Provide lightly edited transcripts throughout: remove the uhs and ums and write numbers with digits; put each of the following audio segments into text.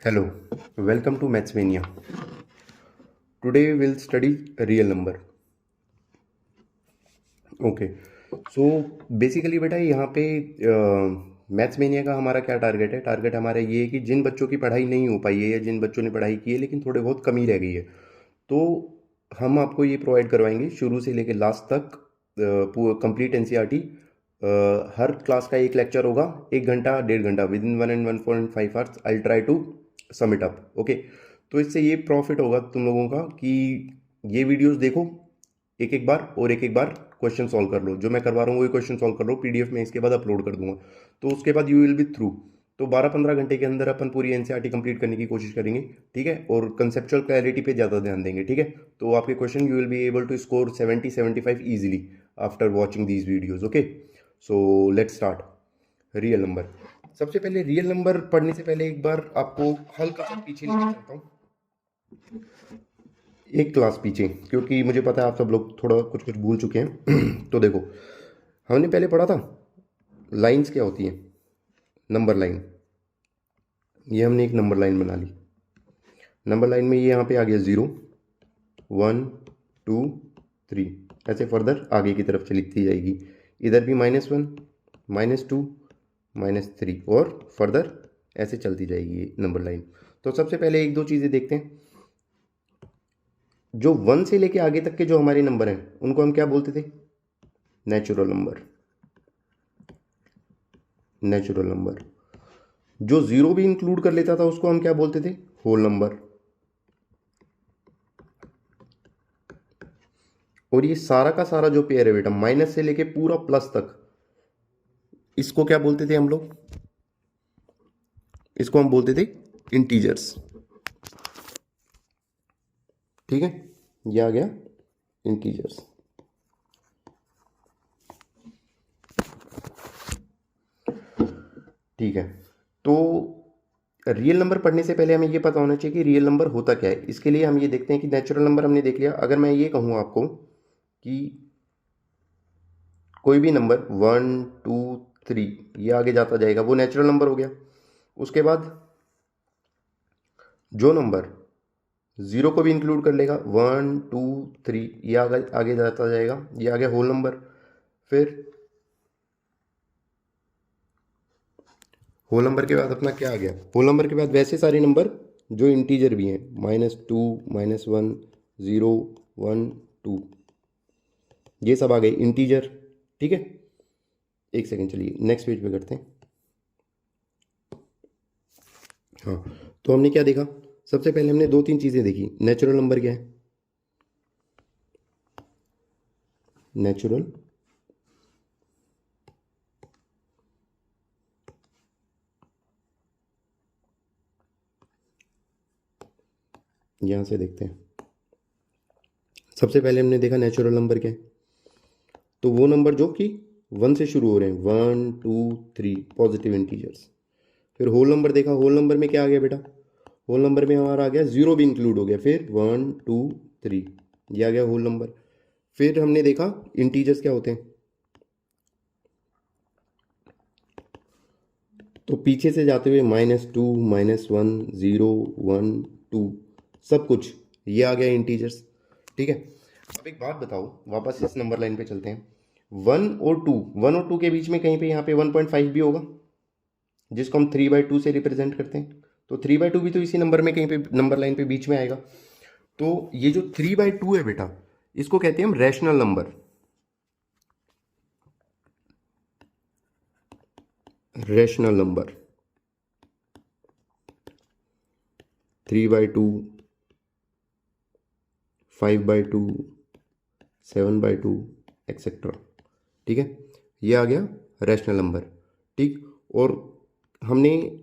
Hello, welcome to Mathsmania. Today we will study a real number. Okay so basically बेटा यहाँ पे मैथ्समेनिया का हमारा क्या टारगेट है। टारगेट हमारा ये है कि जिन बच्चों की पढ़ाई नहीं हो पाई है या जिन बच्चों ने पढ़ाई की है लेकिन थोड़े बहुत कमी रह गई है, तो हम आपको ये प्रोवाइड करवाएंगे शुरू से लेकर लास्ट तक कंप्लीट एनसीईआरटी। हर क्लास का एक लेक्चर होगा, 1 घंटा 1.5 घंटा, within 1 and 1.5 hours I try to sum it up. Okay, तो इससे ये प्रॉफिट होगा तुम लोगों का कि ये वीडियोस देखो एक एक बार और एक एक बार क्वेश्चन सॉल्व कर लो। जो मैं करवा रहा हूँ वही क्वेश्चन सॉल्व कर लो, पीडीएफ में इसके बाद अपलोड कर दूंगा, तो उसके बाद यू विल बी थ्रू। तो 12-15 घंटे के अंदर अपन पूरी एनसीईआरटी कंप्लीट करने की कोशिश करेंगे, ठीक है। और कंसेप्चुअल क्लैरिटी पे ज़्यादा ध्यान देंगे, ठीक है। तो आपके question you will be able to score 70-75 easily after watching these videos. Okay, so let's start. Real number. सबसे पहले रियल नंबर पढ़ने से पहले एक बार आपको हल्का सा पीछे लेके चलता हूँ, एक क्लास पीछे, क्योंकि मुझे पता है आप सब लोग थोड़ा कुछ कुछ भूल चुके हैं। तो देखो, हमने पहले पढ़ा था लाइंस क्या होती है। नंबर लाइन, ये हमने एक नंबर लाइन बना ली। नंबर लाइन में ये यहाँ पे आ गया 0 1 2 3, ऐसे फर्दर आगे की तरफ चलती जाएगी। इधर भी -1 -2 -3 और फर्दर ऐसे चलती जाएगी ये नंबर लाइन। तो सबसे पहले एक दो चीज़ें देखते हैं। जो 1 से लेके आगे तक के जो हमारे नंबर हैं उनको हम क्या बोलते थे? Natural number. Natural number. जो 0 भी इंक्लूड कर लेता था उसको हम क्या बोलते थे? Whole number. और ये सारा का सारा जो पेयर है बेटा, माइनस से लेके पूरा प्लस तक, इसको क्या बोलते थे हम लोग? इसको हम बोलते थे इंटीजर्स, ठीक है। ये आ गया इंटीजर्स। ठीक है, तो रियल नंबर पढ़ने से पहले हमें ये पता होना चाहिए कि रियल नंबर होता क्या है। इसके लिए हम ये देखते हैं कि नेचुरल नंबर हमने देख लिया। अगर मैं ये कहूँ आपको कि कोई भी नंबर 1 2 3 ये आगे जाता जाएगा, वो नेचुरल नंबर हो गया। उसके बाद जो नंबर 0 को भी इंक्लूड कर लेगा, 1 2 3 ये आगे आगे जाता जाएगा, ये आ गया होल नंबर। फिर होल नंबर के बाद अपना क्या आ गया? होल नंबर के बाद वैसे सारे नंबर जो इंटीजर भी हैं, -2 -1 0 1 2, ये सब आ गए इंटीजर, ठीक है। एक सेकेंड, चलिए नेक्स्ट पेज पे करते हैं। हाँ, तो हमने क्या देखा? सबसे पहले हमने दो तीन चीज़ें देखी। नेचुरल नंबर क्या है? नेचुरल यहाँ से देखते हैं। सबसे पहले हमने देखा नेचुरल नंबर क्या है, तो वो नंबर जो कि 1 से शुरू हो रहे हैं, 1 2 3 पॉजिटिव इंटीजर्स। फिर होल नंबर देखा। होल नंबर में क्या आ गया बेटा? होल नंबर में हमारा आ गया 0 भी इंक्लूड हो गया। फिर 1 2 3 ये आ गया होल नंबर। फिर हमने देखा इंटीजर्स क्या होते हैं, तो पीछे से जाते हुए -2 -1 0 1 2 सब कुछ ये आ गया इंटीजर्स, ठीक है। अब एक बात बताओ, वापस इस नंबर लाइन पे चलते हैं। 1 और 2 के बीच में कहीं पे यहाँ पे 1.5 भी होगा, जिसको हम 3/2 से रिप्रेजेंट करते हैं। तो 3/2 भी तो इसी नंबर में कहीं पे नंबर लाइन पे बीच में आएगा। तो ये जो 3/2 है बेटा, इसको कहते हैं हम rational number. Rational number 3/2 5/2 7/2 etcetera, ठीक है। ये आ गया रैशनल नंबर, ठीक। और हमने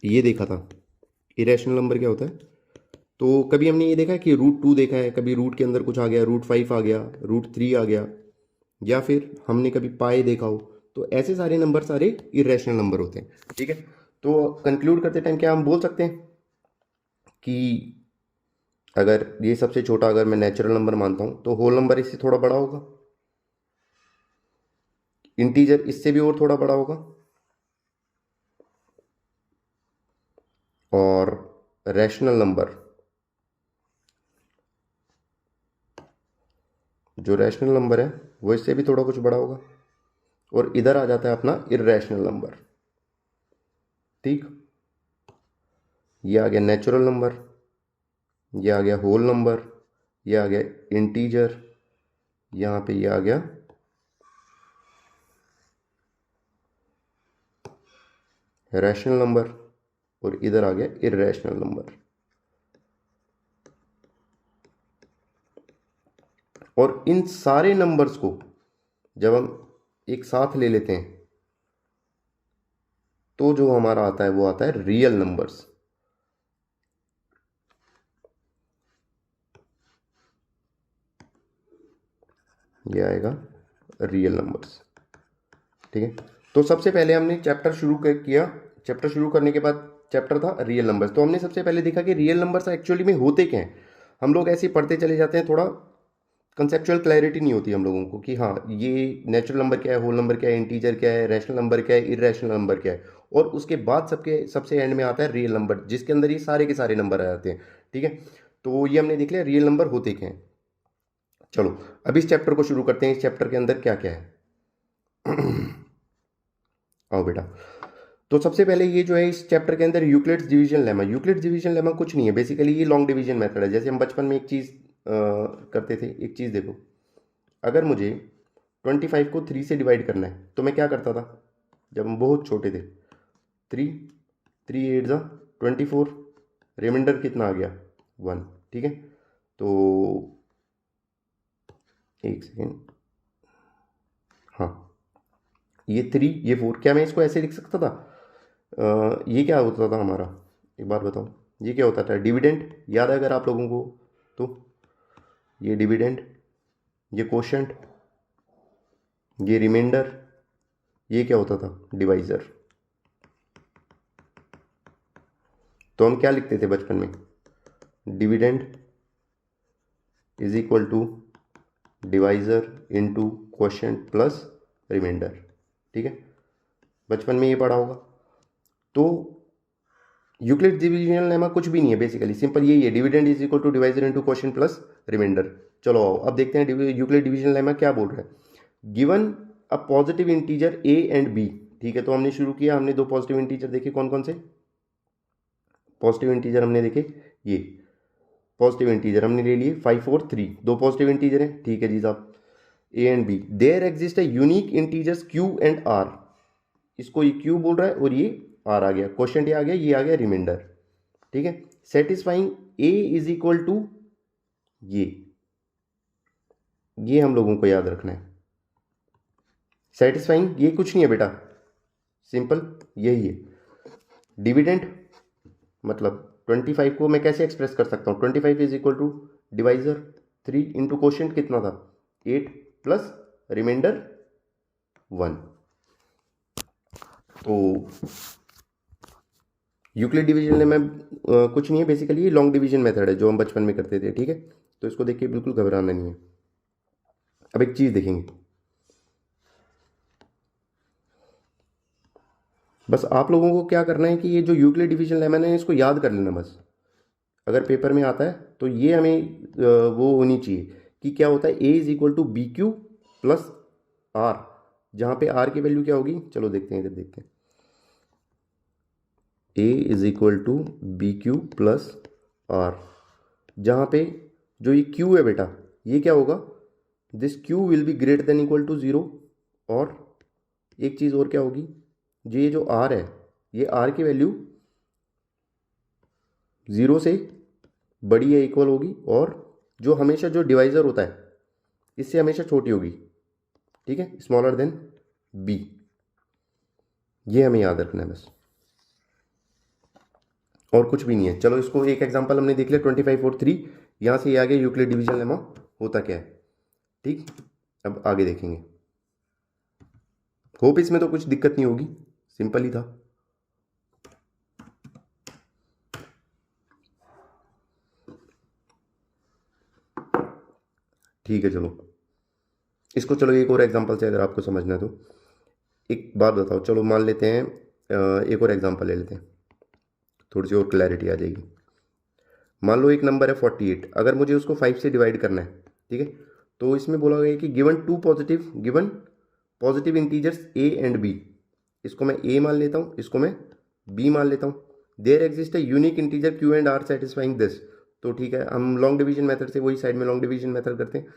ये देखा था इरेशनल नंबर क्या होता है। तो कभी हमने ये देखा है कि √2 देखा है, कभी रूट के अंदर कुछ आ गया, √5 आ गया, √3 आ गया, या फिर हमने कभी पाए देखा हो। तो ऐसे सारे नंबर सारे इरेशनल नंबर होते हैं, ठीक है। तो कंक्लूड करते टाइम क्या हम बोल सकते हैं कि अगर ये सबसे छोटा अगर मैं नेचुरल नंबर मानता हूँ तो होल नंबर इससे थोड़ा बड़ा होगा, इंटीजर इससे भी और थोड़ा बड़ा होगा, और रैशनल नंबर, जो रैशनल नंबर है वो इससे भी थोड़ा कुछ बड़ा होगा, और इधर आ जाता है अपना इर्रेशनल नंबर। ठीक, ये आ गया नेचुरल नंबर, ये आ गया होल नंबर, ये आ गया इंटीजर, यहाँ पे ये आ गया रैशनल नंबर, और इधर आ गया इर्रेशनल नंबर। और इन सारे नंबर्स को जब हम एक साथ ले लेते हैं तो जो हमारा आता है वो आता है रियल नंबर्स। ये आएगा रियल नंबर्स। ठीक है, तो सबसे पहले हमने चैप्टर शुरू किया। चैप्टर शुरू करने के बाद चैप्टर था रियल नंबर्स। तो हमने सबसे पहले देखा कि रियल नंबर्स एक्चुअली में होते क्या हैं। हम लोग ऐसे ही पढ़ते चले जाते हैं, थोड़ा कंसेप्चुअल क्लैरिटी नहीं होती हम लोगों को कि हाँ ये नेचुरल नंबर क्या है, होल नंबर क्या है, इंटीजर क्या है, रैशनल नंबर क्या है, इर्रेशनल नंबर क्या है। और उसके बाद सबके सबसे एंड में आता है रियल नंबर, जिसके अंदर ये सारे के सारे नंबर आ जाते हैं। ठीक है, तो ये हमने देख लिया रियल नंबर होते क्या हैं। चलो अब इस चैप्टर को शुरू करते हैं। इस चैप्टर के अंदर क्या क्या है आओ बेटा। तो सबसे पहले ये जो है इस चैप्टर के अंदर Euclid's division lemma. Euclid's division lemma कुछ नहीं है, बेसिकली ये लॉन्ग डिवीजन मेथड है। जैसे हम बचपन में एक चीज़ करते थे। एक चीज़ देखो, अगर मुझे 25 को 3 से डिवाइड करना है तो मैं क्या करता था जब हम बहुत छोटे थे। 3, 3 8 जा 24, रिमाइंडर कितना आ गया 1। ठीक है, तो एक सेकेंड, हाँ ये 3 ये 4, क्या मैं इसको ऐसे लिख सकता था? ये क्या होता था हमारा, एक बार बताओ, ये क्या होता था? डिविडेंड, याद है अगर आप लोगों को तो? ये डिविडेंड, ये कोशेंट, ये रिमाइंडर, ये क्या होता था? डिवाइजर। तो हम क्या लिखते थे बचपन में? Dividend is equal to divisor into quotient plus remainder. ठीक है, बचपन में ये पढ़ा होगा। तो यूक्लिड डिवीजन लेमा कुछ भी नहीं है, बेसिकली सिंपल यही है, dividend is equal to divisor into quotient plus remainder. चलो आओ अब देखते हैं यूक्लिड डिवीजन लेमा क्या बोल रहा है। Given a positive integer a and b. ठीक है, तो हमने शुरू किया, हमने दो पॉजिटिव इंटीजर देखे। कौन कौन से पॉजिटिव इंटीजर हमने देखे? ये पॉजिटिव इंटीजर हमने ले लिए 5 और 3, दो पॉजिटिव इंटीजर हैं। ठीक है जी साहब, A and B. There exist है unique integers Q and R. इसको ये क्यू बोल रहा है और ये आर आ गया, क्वेश्चन ये आ गया, ये आ गया रिमाइंडर। ठीक है, satisfying a is equal to ये हम लोगों को याद रखना है। सेटिस्फाइंग ये कुछ नहीं है बेटा, सिंपल यही है। डिविडेंड मतलब 25 को मैं कैसे एक्सप्रेस कर सकता हूँ? 25 is equal to divisor 3 into quotient कितना था 8 प्लस रिमाइंडर 1। तो यूक्लिड डिवीजन में कुछ नहीं है, बेसिकली ये लॉन्ग डिवीजन मेथड है जो हम बचपन में करते थे। ठीक है, तो इसको देख के बिल्कुल घबराना नहीं है। अब एक चीज़ देखेंगे, बस आप लोगों को क्या करना है कि ये जो यूक्लिड डिवीजन लेमन है इसको याद कर लेना बस। अगर पेपर में आता है तो ये हमें वो होनी चाहिए कि क्या होता है, A is equal to B Q plus R, जहाँ पे आर की वैल्यू क्या होगी? चलो देखते हैं, इधर देखते हैं। A is equal to B Q plus R, जहाँ पे जो ये क्यू है बेटा, ये क्या होगा? This q will be greater than equal to 0। और एक चीज़ और क्या होगी, ये जो आर है, ये आर की वैल्यू 0 से बड़ी है, इक्वल होगी, और जो हमेशा जो डिवाइजर होता है इससे हमेशा छोटी होगी। ठीक है, स्मॉलर देन बी। ये हमें याद रखना है बस, और कुछ भी नहीं है। चलो इसको एक एग्जांपल हमने देख लिया 25 और 3, यहाँ से ये आ गया यूक्लिड डिवीजन लेमा होता क्या है। ठीक, अब आगे देखेंगे। होप इसमें तो कुछ दिक्कत नहीं होगी, सिंपल ही था। ठीक है, चलो इसको चलो एक और एग्जांपल से अगर आपको समझना है तो एक बात बताओ। चलो मान लेते हैं एक और एग्जांपल ले लेते हैं। थोड़ी सी और क्लैरिटी आ जाएगी। मान लो एक नंबर है 48, अगर मुझे उसको 5 से डिवाइड करना है, ठीक है, तो इसमें बोला गया है कि given positive integers a and b, इसको मैं ए मान लेता हूँ, इसको मैं बी मान लेता हूँ। देयर एग्जिस्ट है unique integer q and r satisfying this. तो ठीक है, हम लॉन्ग डिवीजन मेथड से वही साइड में लॉन्ग डिवीजन मेथड करते हैं।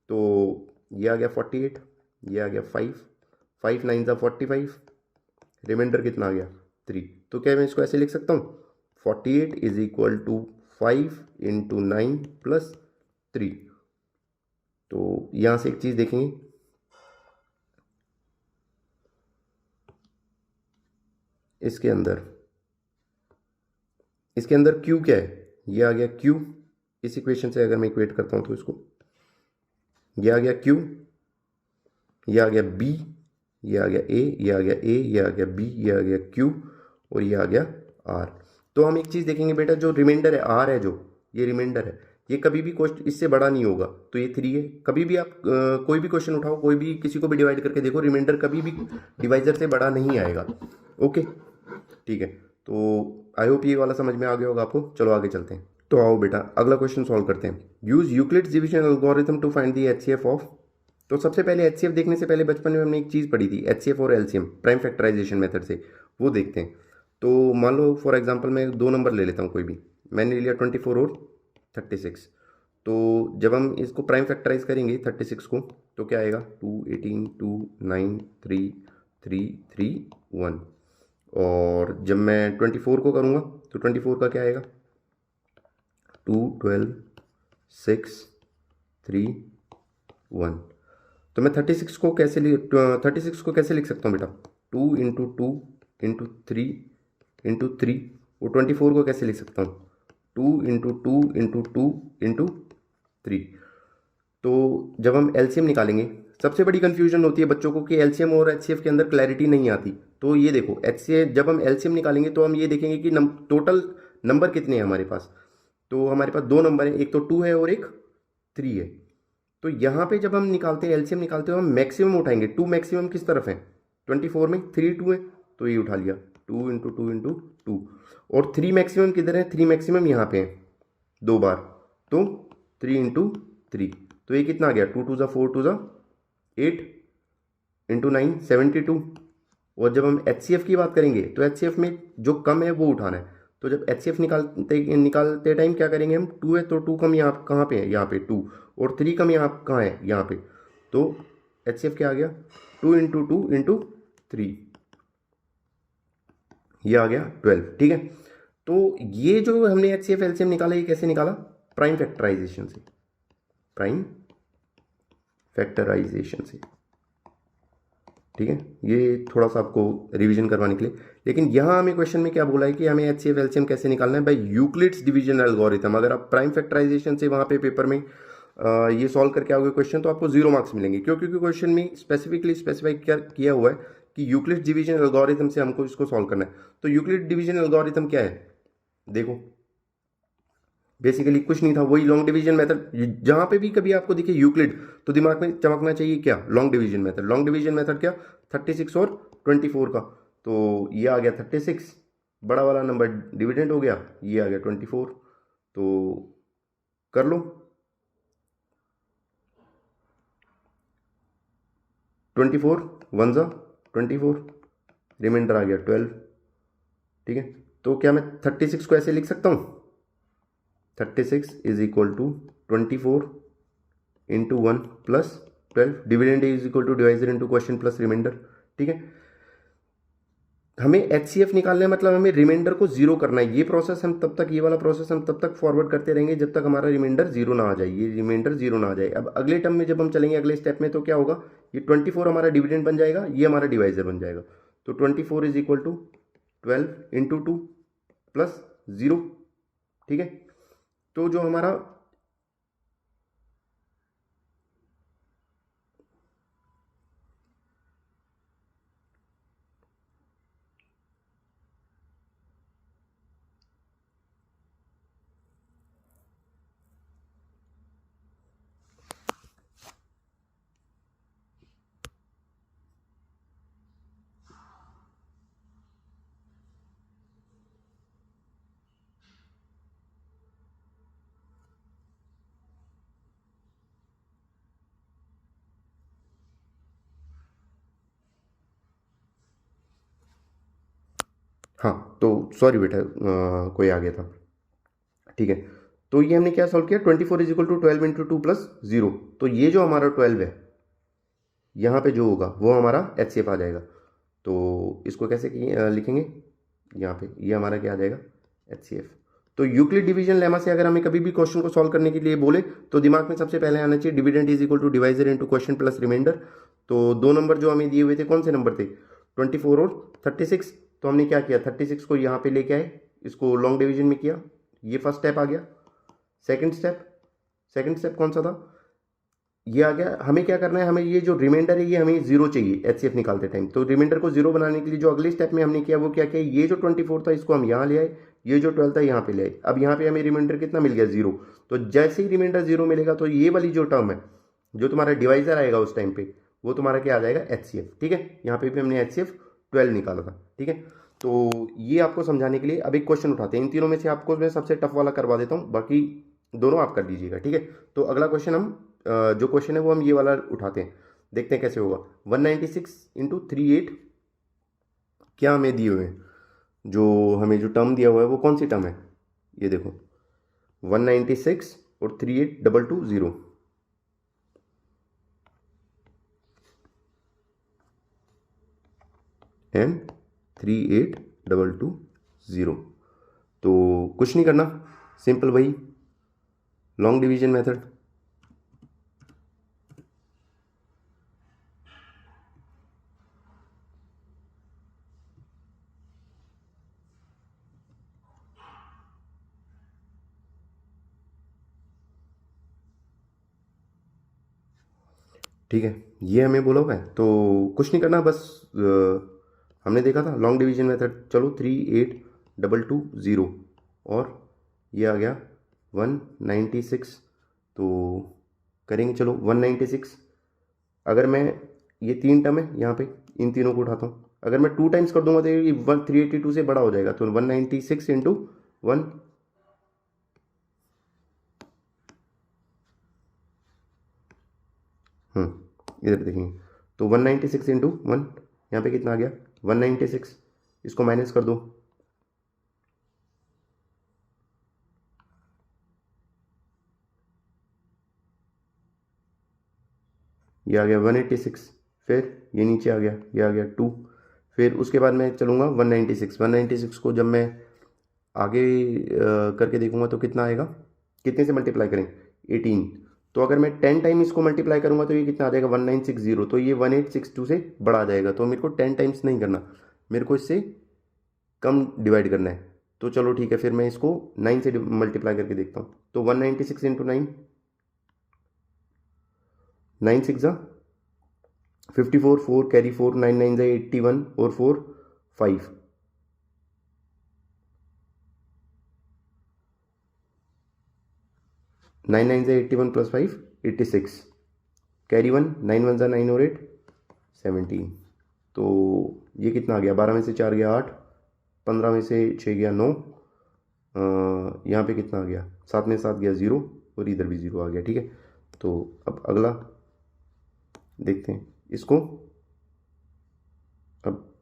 तो ये आ गया 48, ये आ गया 5, 5 9 ज़ा 45, रिमाइंडर कितना आ गया 3। तो क्या मैं इसको ऐसे लिख सकता हूँ, 48 is equal to 5 into 9 plus 3। तो यहाँ से एक चीज़ देखेंगे, इसके अंदर क्यू क्या है, ये आ गया क्यू। इस इक्वेशन से अगर मैं इक्वेट करता हूँ तो इसको, ये आ गया क्यू, ये आ गया बी, ये आ गया ए, ये आ गया ए, ये आ गया बी, ये आ गया क्यू, और ये आ गया आर। तो हम एक चीज़ देखेंगे बेटा, जो रिमाइंडर है आर है, जो ये रिमाइंडर है, ये कभी भी क्वेश्चन इससे बड़ा नहीं होगा। तो ये 3 है। कभी भी आप कोई भी क्वेश्चन उठाओ, कोई भी किसी को भी डिवाइड करके देखो, रिमाइंडर कभी भी डिवाइजर से बड़ा नहीं आएगा। ओके, ठीक है। तो आई होप ये वाला समझ में आ गया होगा आपको। चलो आगे चलते हैं। तो आओ बेटा अगला क्वेश्चन सॉल्व करते हैं। Use Euclid's division algorithm to find the HCF of. तो सबसे पहले एचसीएफ देखने से पहले बचपन में हमने एक चीज़ पढ़ी थी, एचसीएफ और एलसीएम प्राइम फैक्टराइजेशन मेथड से, वो देखते हैं। तो मान लो फॉर एग्जांपल मैं 2 नंबर ले लेता हूँ कोई भी, मैंने लिया 24 और 36। तो जब हम इसको प्राइम फैक्टराइज करेंगे 36 को, तो क्या आएगा, 2 18 2 9 3 3 3 1। और जब मैं 24 को करूँगा तो 24 का क्या आएगा, 2 12 6 3 1। तो मैं 36 को कैसे 36 को कैसे लिख सकता हूँ बेटा, 2 इंटू 2 इंटू 3 इंटू 3। वो 24 को कैसे लिख सकता हूँ, 2 इंटू 2 इंटू 2 इंटू 3। तो जब हम एलसीएम निकालेंगे, सबसे बड़ी कंफ्यूजन होती है बच्चों को कि एलसीएम और एचसीएफ के अंदर क्लैरिटी नहीं आती। तो ये देखो, एचसीएफ जब हम एलसीएम निकालेंगे तो हम ये देखेंगे कि टोटल नंबर कितने हैं हमारे पास। तो हमारे पास 2 नंबर है, एक तो 2 है और एक 3 है। तो यहाँ पे जब हम निकालते हैं एलसीएम निकालते हैं, हम मैक्सिमम उठाएंगे। 2 मैक्सिमम किस तरफ है, 24 में 3 2 है, तो ये उठा लिया, 2 इंटू 2 इंटू 2। और 3 मैक्सिमम किधर है, 3 मैक्सिमम यहाँ पे है 2 बार, तो 3 इंटू 3। तो ये कितना आ गया, 2 2 ज़ा 4 2 ज़ा 8 इंटू 9 72। और जब हम एचसीएफ की बात करेंगे तो एचसीएफ में जो कम है वो उठाना है। तो जब एचसीएफ निकालते टाइम क्या करेंगे हम, 2 है तो 2 कम यहाँ कहाँ पे है, यहाँ पे 2, और 3 कम यहाँ कहाँ है, यहाँ पे। तो एचसीएफ क्या आ गया, 2 इंटू 2 इंटू 3, ये आ गया 12। ठीक है। तो ये जो हमने एचसीएफ एलसीएम निकाला, ये कैसे निकाला, प्राइम फैक्टराइजेशन से, प्राइम फैक्टराइजेशन से। ठीक है, ये थोड़ा सा आपको रिवीजन करवाने के लिए। लेकिन यहाँ हमें क्वेश्चन में क्या बोला है कि हमें एचसीएफ एलसीएम कैसे निकालना है, बाय यूक्लिड्स डिवीजन एल्गोरिथम। अगर आप प्राइम फैक्टराइजेशन से वहाँ पे पेपर में ये सॉल्व करके आओगे क्वेश्चन, तो आपको 0 मार्क्स मिलेंगे। क्यों, क्योंकि क्वेश्चन में स्पेसिफिकली स्पेसिफाई किया हुआ है कि यूक्लिड्स डिवीजन एल्गोरिथम से हमको इसको सॉल्व करना है। तो यूक्लिड डिवीजन एल्गोरिथम क्या है, देखो बेसिकली कुछ नहीं था, वही लॉन्ग डिवीजन मेथड। जहां पे भी कभी आपको दिखे यूक्लिड, तो दिमाग में चमकना चाहिए क्या, long division method. Long division method क्या, 36 और 24 का। तो ये आ गया 36, बड़ा वाला नंबर डिविडेंड हो गया, ये आ गया 24। तो कर लो, 24 1 ज़ा 24, रिमाइंडर आ गया 12। ठीक है, तो क्या मैं 36 को ऐसे लिख सकता हूँ, 36 is equal to 24 into 1 plus 12, dividend is equal to divisor into question plus remainder. ठीक है, हमें एचसीएफ निकालना है, मतलब हमें रिमाइंडर को 0 करना है। ये प्रोसेस हम तब तक, ये वाला प्रोसेस हम तब तक फॉरवर्ड करते रहेंगे जब तक हमारा रिमाइंडर 0 ना आ जाए, ये रिमाइंडर 0 ना आ जाए। अब अगले टर्म में जब हम चलेंगे, अगले स्टेप में, तो क्या होगा, ये 24 हमारा डिविडेंड बन जाएगा, ये हमारा डिवाइजर बन जाएगा। तो 24 is equal to 12 into 2 plus 0। ठीक है, तो जो हमारा हाँ, तो सॉरी बेटा, कोई आ गया था। ठीक है, तो ये हमने क्या सॉल्व किया, 24 is equal to 12 into 2 plus 0। तो ये जो हमारा 12 है, यहाँ पे जो होगा वो हमारा HCF आ जाएगा। तो इसको कैसे लिखेंगे, यहाँ पे ये हमारा क्या आ जाएगा, HCF। तो यूक्लिड डिवीजन लेमा से अगर हमें कभी भी क्वेश्चन को सॉल्व करने के लिए बोले तो दिमाग में सबसे पहले आना चाहिए dividend is equal to divisor into question plus remainder. तो दो नंबर जो हमें दिए हुए थे, कौन से नंबर थे, 24 और 36। तो हमने क्या किया, 36 को यहाँ पे लेके आए, इसको लॉन्ग डिवीजन में किया, ये फर्स्ट स्टेप आ गया। सेकंड स्टेप कौन सा था, ये आ गया। हमें क्या करना है, हमें ये जो रिमाइंडर है ये हमें जीरो चाहिए HCF निकालते टाइम। तो रिमाइंडर को जीरो बनाने के लिए जो अगले स्टेप में हमने किया वो क्या किया, ये जो 24 था इसको हम यहाँ ले आए, ये जो 12 था यहाँ पे ले आए। अब यहाँ पे हमें रिमाइंडर कितना मिल गया, जीरो। तो जैसे ही रिमाइंडर जीरो मिलेगा तो ये वाली जो टर्म है, जो तुम्हारा डिवाइजर आएगा उस टाइम पे, वो तुम्हारा क्या आ जाएगा, HCF। ठीक है, यहाँ पे भी हमने HCF 12 निकाला था। ठीक है, तो ये आपको समझाने के लिए अब एक क्वेश्चन उठाते हैं। इन तीनों में से आपको मैं सबसे टफ वाला करवा देता हूँ, बाकी दोनों आप कर दीजिएगा। ठीक है, तो अगला क्वेश्चन हम जो क्वेश्चन है वो हम ये वाला उठाते हैं, देखते हैं कैसे होगा। 196 इंटू 38 क्या हमें दिए हुए हैं, जो हमें जो टर्म दिया हुआ है वो कौन सी टर्म है, ये देखो 196 और 38220 एंड 38220। तो कुछ नहीं करना, सिंपल वही लॉन्ग डिवीजन मेथड। ठीक है, ये हमें बोला हुआ है तो कुछ नहीं करना, बस हमने देखा था लॉन्ग डिवीजन मेथड। चलो 38220 और ये आ गया 196। तो करेंगे, चलो 196। अगर मैं, ये तीन टर्म है यहाँ पे, इन तीनों को उठाता हूँ, अगर मैं 2 टाइम्स कर दूंगा तो ये 382 से बड़ा हो जाएगा। तो 196 इंटू 1, इधर देखेंगे तो 196 इंटू 1, यहाँ पे कितना आ गया 196। इसको माइनस कर दो, ये आ गया 186। फिर ये नीचे आ गया, ये आ गया 2। फिर उसके बाद मैं चलूँगा 196 को जब मैं आगे करके देखूंगा तो कितना आएगा, कितने से मल्टीप्लाई करें, 18। तो अगर मैं 10 टाइम इसको मल्टीप्लाई करूंगा तो ये कितना आ जाएगा 1960। तो ये 1862 से बड़ा आ जाएगा। तो मेरे को 10 टाइम्स नहीं करना, मेरे को इससे कम डिवाइड करना है। तो चलो ठीक है, फिर मैं इसको 9 से मल्टीप्लाई करके देखता हूँ। तो 196 इंटू 9, 9 6 54, 4 कैरी 4, 9 9 81 और 4 5, 9 9 81 प्लस 5 86, कैरी 1, 9 1 9 और 8 17। तो ये कितना आ गया, 12 में से 4 गया 8, 15 में से 6 गया 9, यहाँ पे कितना आ गया, 7 में 7 गया 0 और इधर भी 0 आ गया। ठीक है, तो अब अगला देखते हैं इसको। अब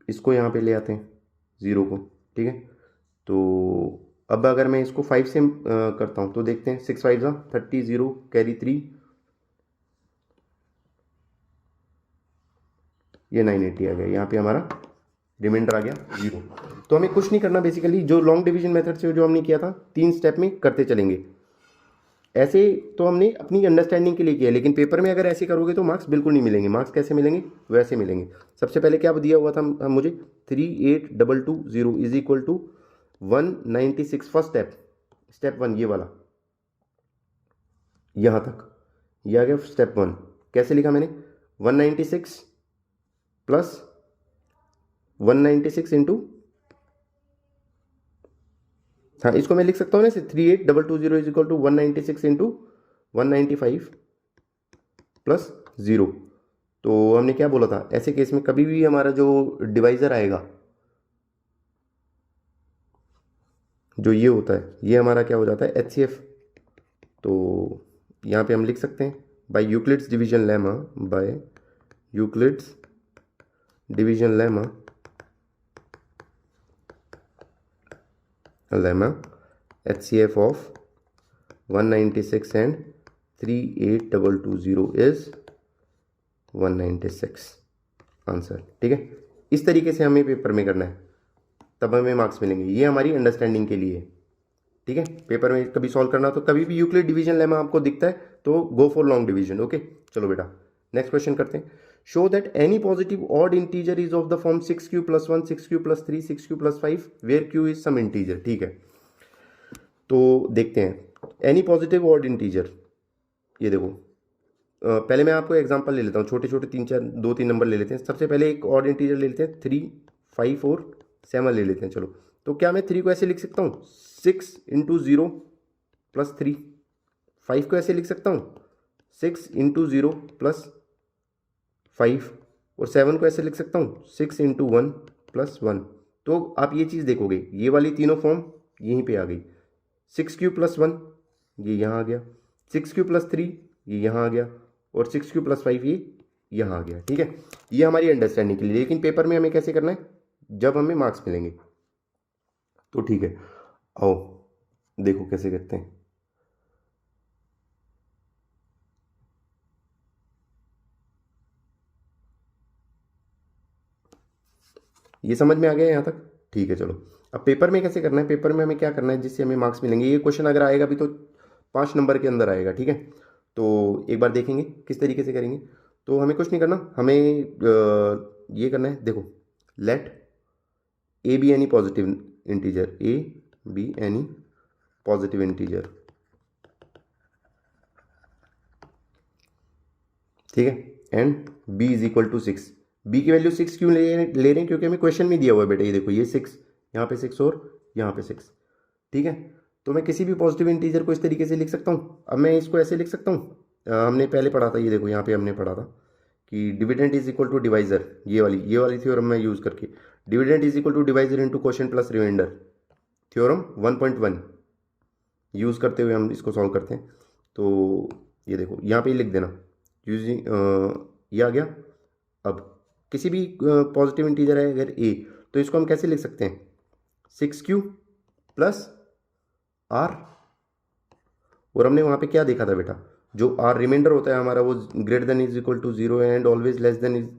इसको यहाँ पे ले आते हैं 0 को। ठीक है, तो अब अगर मैं इसको 5 से करता हूँ तो देखते हैं, 6 5 30, 0 कैरी 3, ये 980 आ गया। यहाँ पे हमारा रिमाइंडर आ गया 0। तो हमें कुछ नहीं करना, बेसिकली जो लॉन्ग डिवीजन मेथड से जो हमने किया था 3 स्टेप में करते चलेंगे। ऐसे तो हमने अपनी अंडरस्टैंडिंग के लिए किया, लेकिन पेपर में अगर ऐसे करोगे तो मार्क्स बिल्कुल नहीं मिलेंगे। मार्क्स कैसे मिलेंगे, वैसे मिलेंगे। सबसे पहले क्या दिया हुआ था मुझे, 38220 is equal to 196। First step 1 ये वाला, यहाँ तक ये आ गया स्टेप 1। कैसे लिखा मैंने, 196 प्लस 196 इंटू, हाँ इसको मैं लिख सकता हूँ ना, 38220 is equal to 196 into 195 plus 0। तो हमने क्या बोला था, ऐसे केस में कभी भी हमारा जो डिवाइजर आएगा, जो ये होता है, ये हमारा क्या हो जाता है, HCF। तो यहाँ पे हम लिख सकते हैं by Euclid's division lemma, by Euclid's division lemma lemma HCF of 196 and 38220 is 196 answer. ठीक है, इस तरीके से हमें पेपर में करना है, तब हमें मार्क्स मिलेंगे। ये हमारी अंडरस्टैंडिंग के लिए है। ठीक है, पेपर में कभी सॉल्व करना तो कभी भी यूक्लिड डिवीजन लेमा आपको दिखता है तो go for long division. Okay, चलो बेटा नेक्स्ट क्वेश्चन करते हैं। Show that any positive odd integer is of the form 6q + 1 6q + 3 6q + 5 where q is some integer. ठीक है, तो देखते हैं एनी पॉजिटिव ऑड इंटीजर। ये देखो, पहले मैं आपको एग्जांपल ले लेता हूँ, छोटे छोटे 2-3 नंबर ले लेते हैं। सबसे पहले एक ऑड इंटीजर ले लेते हैं, 3 5 और 7 ले लेते हैं। चलो, तो क्या मैं 3 को ऐसे लिख सकता हूँ 6 × 0 + 3। 5 को ऐसे लिख सकता हूँ 6 × 0 + 5 और 7 को ऐसे लिख सकता हूँ 6 × 1 + 1। तो आप ये चीज़ देखोगे, ये वाली तीनों फॉर्म यहीं पे आ गई। 6q + 1 ये यहाँ आ गया, 6q + 3 ये यहाँ आ गया और 6q + 5 ये यहाँ आ गया। ठीक है, ये हमारी अंडरस्टैंडिंग के लिए। लेकिन पेपर में हमें कैसे करना है, जब हमें मार्क्स मिलेंगे। तो ठीक है, आओ देखो कैसे करते हैं। ये समझ में आ गया यहाँ तक? ठीक है, चलो अब पेपर में कैसे करना है। पेपर में हमें क्या करना है जिससे हमें मार्क्स मिलेंगे। ये क्वेश्चन अगर आएगा भी तो 5 नंबर के अंदर आएगा। ठीक है, तो एक बार देखेंगे किस तरीके से करेंगे। तो हमें कुछ नहीं करना, हमें ये करना है। देखो, let a be any positive integer, a be any positive integer. ठीक है, and b is equal to 6। B की वैल्यू 6 क्यों ले रहे हैं, क्योंकि हमें क्वेश्चन में दिया हुआ है बेटा। ये देखो, ये 6 यहाँ पे 6 और यहाँ पे 6। ठीक है, तो मैं किसी भी पॉजिटिव इंटीजर को इस तरीके से लिख सकता हूँ। अब मैं इसको ऐसे लिख सकता हूँ, हमने पहले पढ़ा था, ये देखो यहाँ पे हमने पढ़ा था कि dividend is equal to divisor. ये वाली थ्योरम मैं यूज़ करके, dividend is equal to divisor into quotient plus remainder, theorem 1.1 use करते हुए हम इसको सॉल्व करते हैं। तो ये देखो यहाँ पे लिख देना यूजिंग, ये आ गया। अब किसी भी पॉजिटिव इंटीजर है अगर ए, तो इसको हम कैसे लिख सकते हैं 6q + r। और हमने वहाँ पे क्या देखा था बेटा, जो आर रिमाइंडर होता है हमारा वो greater than is equal to 0 and always less than is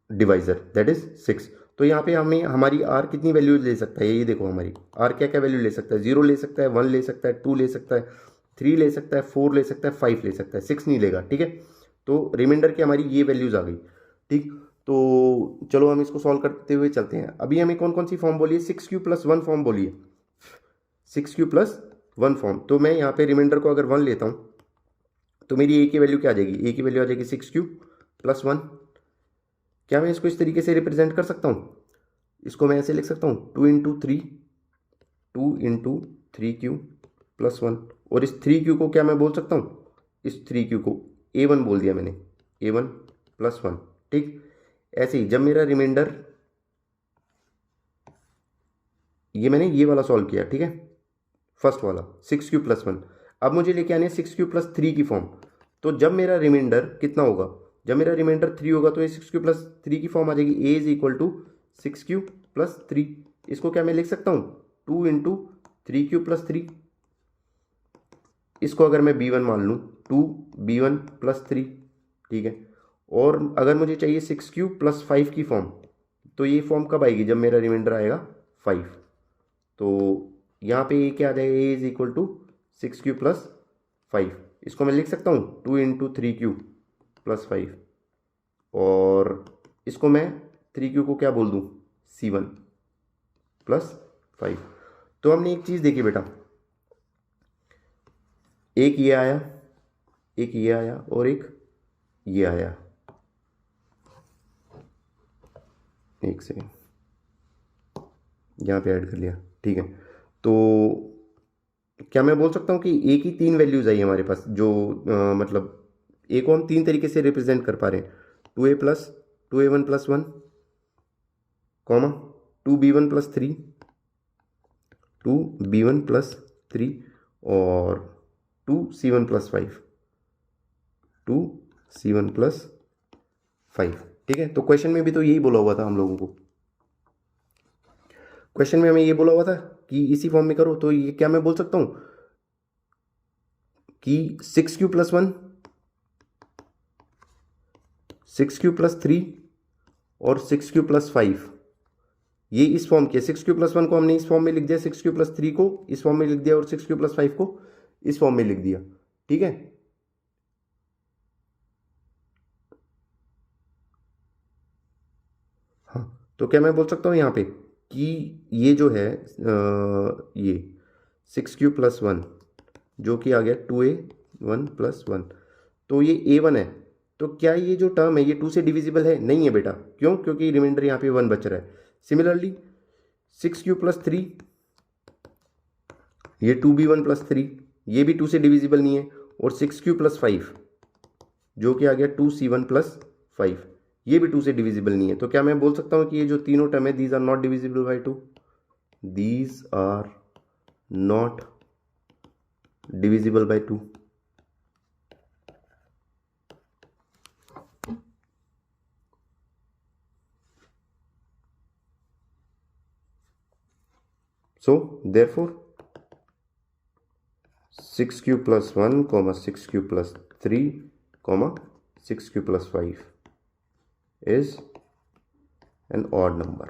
divisor that is 6। तो यहाँ पे हमें हमारी आर कितनी वैल्यू ले सकता है, ये देखो हमारी आर क्या क्या वैल्यू ले सकता है। 0 ले सकता है, 1 ले सकता है, 2 ले सकता है, 3 ले सकता है, 4 ले सकता है, 5 ले सकता है, 6 नहीं लेगा। ठीक है, तो रिमाइंडर की हमारी ये वैल्यूज आ गई। ठीक, तो चलो हम इसको सॉल्व करते हुए चलते हैं। अभी हमें कौन कौन सी फॉर्म बोली है, 6q + 1 फॉर्म बोली है, 6q + 1 फॉर्म। तो मैं यहाँ पे रिमाइंडर को अगर 1 लेता हूँ तो मेरी ए की वैल्यू क्या आ जाएगी, ए की वैल्यू आ जाएगी 6q + 1। क्या मैं इसको इस तरीके से रिप्रेजेंट कर सकता हूँ, इसको मैं ऐसे लिख सकता हूँ 2 × 3 2 × 3q + 1। और इस 3q को क्या मैं बोल सकता हूँ, इस 3q को a1 बोल दिया मैंने, a1 + 1। ठीक, ऐसे ही जब मेरा रिमाइंडर, ये मैंने ये वाला सॉल्व किया। ठीक है, फर्स्ट वाला 6q + 1। अब मुझे लेके आने 6q + 3 की फॉर्म। तो जब मेरा रिमाइंडर कितना होगा, जब मेरा रिमाइंडर 3 होगा तो ये 6q + 3 की फॉर्म आ जाएगी, a is equal to 6q + 3। इसको क्या मैं लिख सकता हूँ 2 × 3q + 3। इसको अगर मैं b1 मान लूँ 2b1 + 3। ठीक है, और अगर मुझे चाहिए 6q + 5 की फॉर्म, तो ये फॉर्म कब आएगी, जब मेरा रिमाइंडर आएगा 5। तो यहाँ पे ये क्या आ जाएगा, a is equal to 6q + 5। इसको मैं लिख सकता हूँ 2 × 3q + 5। और इसको मैं 3q को क्या बोल दूँ, c1 + 5। तो हमने एक चीज़ देखी बेटा, एक ये आया, एक ये आया और एक ये आया। एक सेकेंड, यहाँ पे ऐड कर लिया। ठीक है, तो क्या मैं बोल सकता हूँ कि ए की 3 वैल्यूज आई हमारे पास, जो मतलब ए को हम 3 तरीके से रिप्रेजेंट कर पा रहे हैं, 2a+, 2a1 + 1, comma 2b1 + 3, 2b1 + 3 और 2c1 + 5, 2c1 + 5। ठीक है, तो क्वेश्चन में भी तो यही बोला हुआ था हम लोगों को। क्वेश्चन में हमें ये बोला हुआ था कि इसी फॉर्म में करो, तो ये क्या मैं बोल सकता हूँ कि 6q+1, 6q+3 और 6q+5, ये इस फॉर्म के 6q+1 को हमने इस फॉर्म में लिख दिया, 6q+3 को इस फॉर्म में लिख दिया और 6q+5 को इस फॉर्म में लिख दिया। ठीक है, हाँ, तो क्या मैं बोल सकता हूँ यहाँ पे कि ये जो है ये 6q+1 जो कि आ गया 2a1+1, तो ये a1 है। तो क्या ये जो टर्म है ये 2 से डिविजिबल है? नहीं है बेटा। क्यों? क्योंकि रिमाइंडर यहाँ पे 1 बच रहा है। सिमिलरली 6q+3, ये 2b1+3, ये भी 2 से डिविजिबल नहीं है। और 6q+5 जो कि आ गया 2c1+5, ये भी 2 से डिविजिबल नहीं है। तो क्या मैं बोल सकता हूँ कि ये जो तीनों टर्म है these are not divisible by 2, these are not divisible by 2। So therefore 6q+1, 6q+3, 6q+5 is an odd number।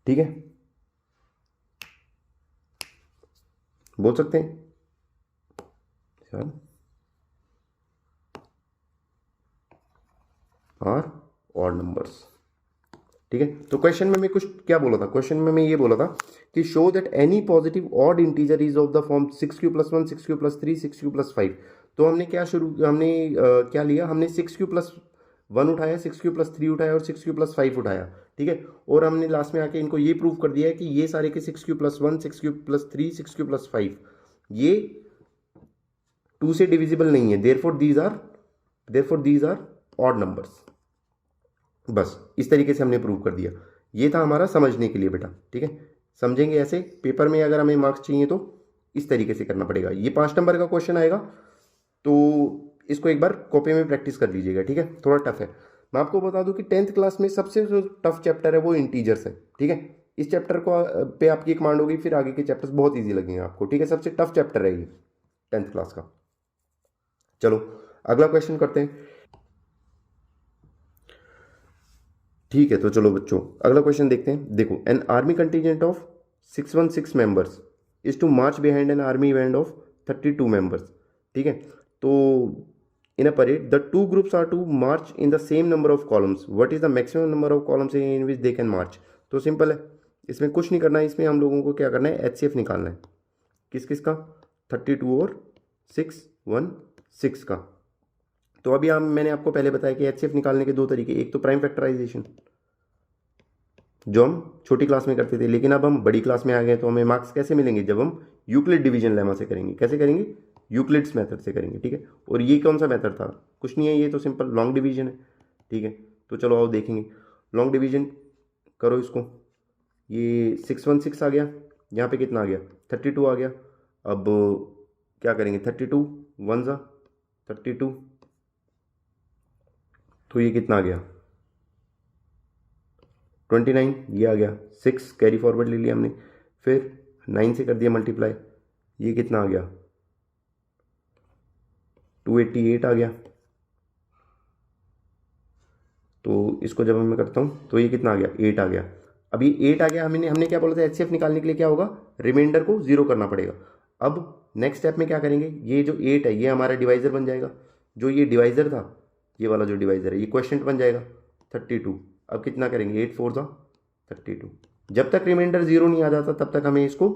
ठीक है, बोल सकते हैं सर आर ऑड नंबर्स। ठीक है, तो क्वेश्चन में मैं कुछ क्या बोला था? क्वेश्चन में मैं ये बोला था कि show that any positive odd integer is of the form 6q+1, 6q+3, 6q+5। तो हमने क्या क्या लिया? हमने 6q+1 उठाया, 6q+3 उठाया और 6q+5 उठाया। ठीक है, और हमने लास्ट में आके इनको ये प्रूव कर दिया है कि ये सारे के 6q+1, 6q+3, 6q+5 ये 2 से डिविजिबल नहीं है, therefore these are odd numbers. बस इस तरीके से हमने प्रूव कर दिया। ये था हमारा समझने के लिए बेटा। ठीक है, समझेंगे ऐसे। पेपर में अगर हमें मार्क्स चाहिए तो इस तरीके से करना पड़ेगा। ये 5 नंबर का क्वेश्चन आएगा, तो इसको एक बार कॉपी में प्रैक्टिस कर लीजिएगा। ठीक है, थोड़ा टफ है। मैं आपको बता दूं कि 10th क्लास में सबसे जो टफ चैप्टर है वो इंटीजर्स है। ठीक है, इस चैप्टर को पे आपकी कमांड होगी, फिर आगे के चैप्टर्स बहुत ईजी लगेंगे आपको। ठीक है, सबसे टफ चैप्टर है ये 10th क्लास का। चलो अगला क्वेश्चन करते हैं। ठीक है, तो चलो बच्चों अगला क्वेश्चन देखते हैं। देखो, an army contingent of 616 members is to march behind an army event of 32 members. ठीक है, तो in a parade the two groups are to march in the same number of columns, what is the maximum number of columns in which they can march. तो simple है, इसमें कुछ नहीं करना है। इसमें हम लोगों को क्या करना है? HCF निकालना है। किस किस का? 32 और 616 का। तो अभी मैंने आपको पहले बताया कि HCF निकालने के 2 तरीके, एक तो प्राइम फैक्टराइजेशन जो हम छोटी क्लास में करते थे, लेकिन अब हम बड़ी क्लास में आ गए, तो हमें मार्क्स कैसे मिलेंगे? जब हम यूक्लिड डिवीजन लेमा से करेंगे। कैसे करेंगे? यूक्लिड्स मेथड से करेंगे। ठीक है, और ये कौन सा मेथड था? कुछ नहीं है, ये तो सिंपल लॉन्ग डिवीजन है। ठीक है, तो चलो आओ देखेंगे। लॉन्ग डिवीजन करो इसको। ये 616 आ गया, यहाँ पे कितना आ गया? 32 आ गया। अब क्या करेंगे? 32 1 जा 32, तो ये कितना आ गया? 29, ये आ गया। 6 कैरी फॉरवर्ड ले लिया हमने, फिर 9 से कर दिया मल्टीप्लाई, ये कितना आ गया? 288 आ गया। तो इसको जब मैं करता हूँ तो ये कितना आ गया? 8 आ गया। अब ये 8 आ गया। हमने क्या बोला था? HCF निकालने के लिए क्या होगा? रिमाइंडर को 0 करना पड़ेगा। अब नेक्स्ट स्टेप में क्या करेंगे? ये जो 8 है ये हमारा डिवाइजर बन जाएगा। जो ये डिवाइजर था, ये वाला जो डिवाइजर है, ये क्वेश्चन बन जाएगा 32। अब कितना करेंगे? 8 4 जा 32। जब तक रिमाइंडर 0 नहीं आ जाता तब तक हमें इसको